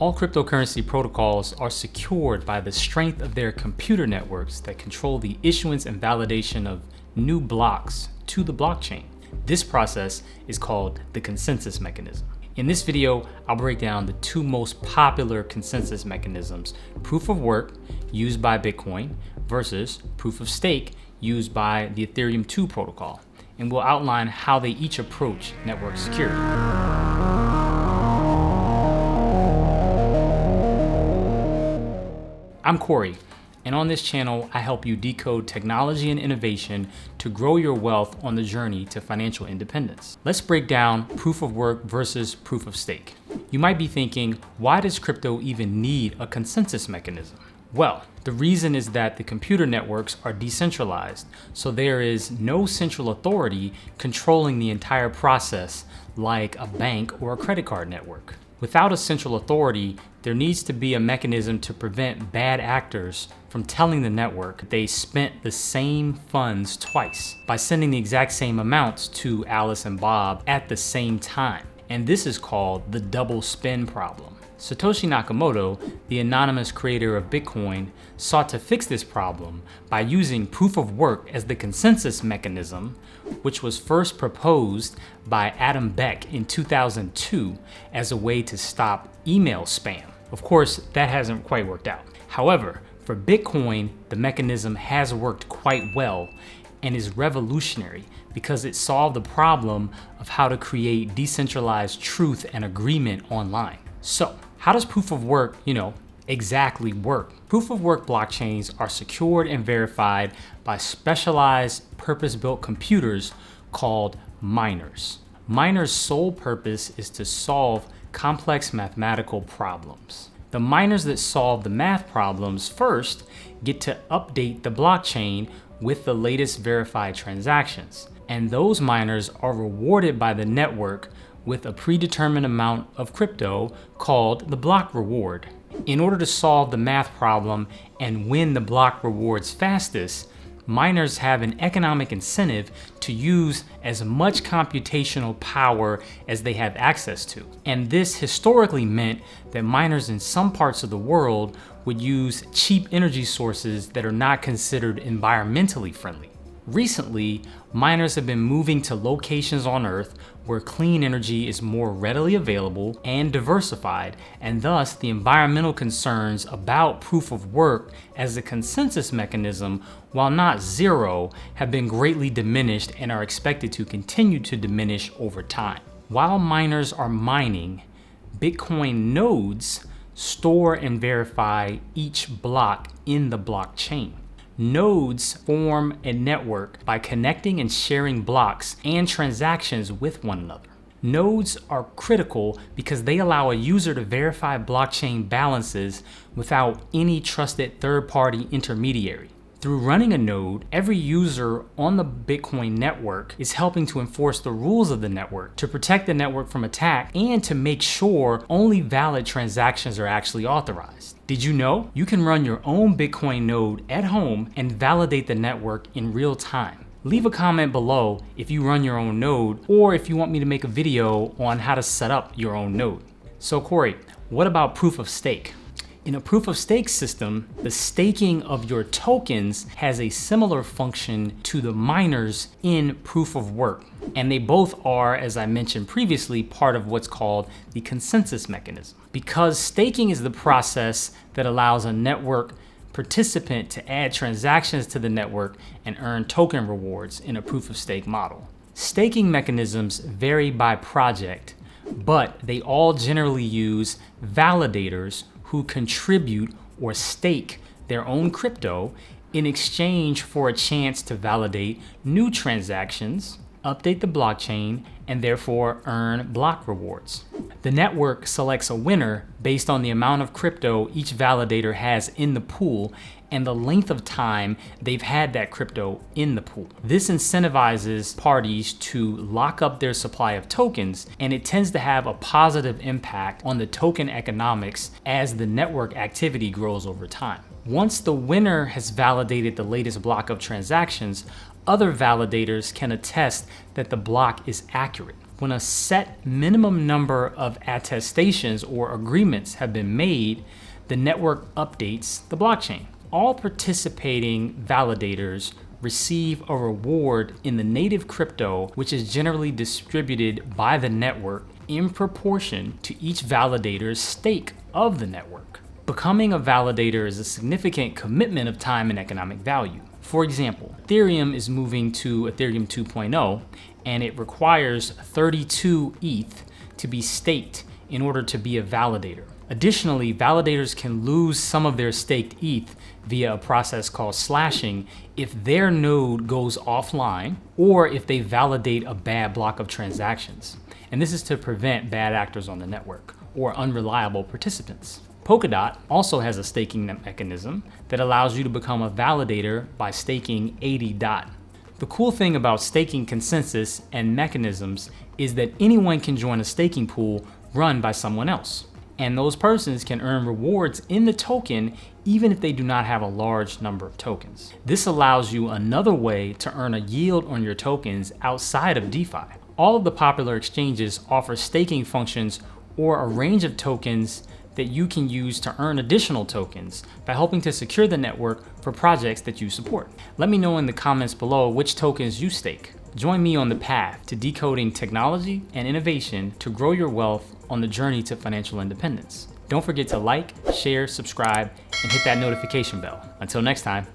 All cryptocurrency protocols are secured by the strength of their computer networks that control the issuance and validation of new blocks to the blockchain. This process is called the consensus mechanism. In this video, I'll break down the two most popular consensus mechanisms: proof of work, used by Bitcoin, versus proof of stake, used by the Ethereum 2 protocol. And we'll outline how they each approach network security. I'm Corey, and on this channel, I help you decode technology and innovation to grow your wealth on the journey to financial independence. Let's break down proof of work versus proof of stake. You might be thinking, why does crypto even need a consensus mechanism? Well, the reason is that the computer networks are decentralized, so there is no central authority controlling the entire process like a bank or a credit card network. Without a central authority, there needs to be a mechanism to prevent bad actors from telling the network that they spent the same funds twice by sending the exact same amounts to Alice and Bob at the same time. And this is called the double spend problem. Satoshi Nakamoto, the anonymous creator of Bitcoin, sought to fix this problem by using proof of work as the consensus mechanism, which was first proposed by Adam Beck in 2002 as a way to stop email spam. Of course, that hasn't quite worked out. However, for Bitcoin, the mechanism has worked quite well and is revolutionary because it solved the problem of how to create decentralized truth and agreement online. So, how does proof of work, exactly work? Proof of work blockchains are secured and verified by specialized purpose-built computers called miners. Miners' sole purpose is to solve complex mathematical problems. The miners that solve the math problems first get to update the blockchain with the latest verified transactions. And those miners are rewarded by the network with a predetermined amount of crypto called the block reward. In order to solve the math problem and win the block rewards fastest, miners have an economic incentive to use as much computational power as they have access to. And this historically meant that miners in some parts of the world would use cheap energy sources that are not considered environmentally friendly. Recently, miners have been moving to locations on Earth where clean energy is more readily available and diversified, and thus the environmental concerns about proof of work as a consensus mechanism, while not zero, have been greatly diminished and are expected to continue to diminish over time. While miners are mining, Bitcoin nodes store and verify each block in the blockchain. Nodes form a network by connecting and sharing blocks and transactions with one another. Nodes are critical because they allow a user to verify blockchain balances without any trusted third-party intermediary. Through running a node, every user on the Bitcoin network is helping to enforce the rules of the network, to protect the network from attack, and to make sure only valid transactions are actually authorized. Did you know you can run your own Bitcoin node at home and validate the network in real time? Leave a comment below if you run your own node, or if you want me to make a video on how to set up your own node. So Corey, what about proof of stake? In a proof of stake system, the staking of your tokens has a similar function to the miners in proof of work. And they both are, as I mentioned previously, part of what's called the consensus mechanism. Because staking is the process that allows a network participant to add transactions to the network and earn token rewards in a proof of stake model. Staking mechanisms vary by project, but they all generally use validators who contribute or stake their own crypto in exchange for a chance to validate new transactions, update the blockchain, and therefore earn block rewards. The network selects a winner based on the amount of crypto each validator has in the pool and the length of time they've had that crypto in the pool. This incentivizes parties to lock up their supply of tokens, and it tends to have a positive impact on the token economics as the network activity grows over time. Once the winner has validated the latest block of transactions, other validators can attest that the block is accurate. When a set minimum number of attestations or agreements have been made, the network updates the blockchain. All participating validators receive a reward in the native crypto, which is generally distributed by the network in proportion to each validator's stake of the network. Becoming a validator is a significant commitment of time and economic value. For example, Ethereum is moving to Ethereum 2.0, and it requires 32 ETH to be staked in order to be a validator. Additionally, validators can lose some of their staked ETH via a process called slashing if their node goes offline or if they validate a bad block of transactions. And this is to prevent bad actors on the network or unreliable participants. Polkadot also has a staking mechanism that allows you to become a validator by staking 80 DOT. The cool thing about staking consensus and mechanisms is that anyone can join a staking pool run by someone else. And those persons can earn rewards in the token even if they do not have a large number of tokens. This allows you another way to earn a yield on your tokens outside of DeFi. All of the popular exchanges offer staking functions or a range of tokens that you can use to earn additional tokens by helping to secure the network for projects that you support. Let me know in the comments below which tokens you stake. Join me on the path to decoding technology and innovation to grow your wealth on the journey to financial independence. Don't forget to like, share, subscribe, and hit that notification bell. Until next time.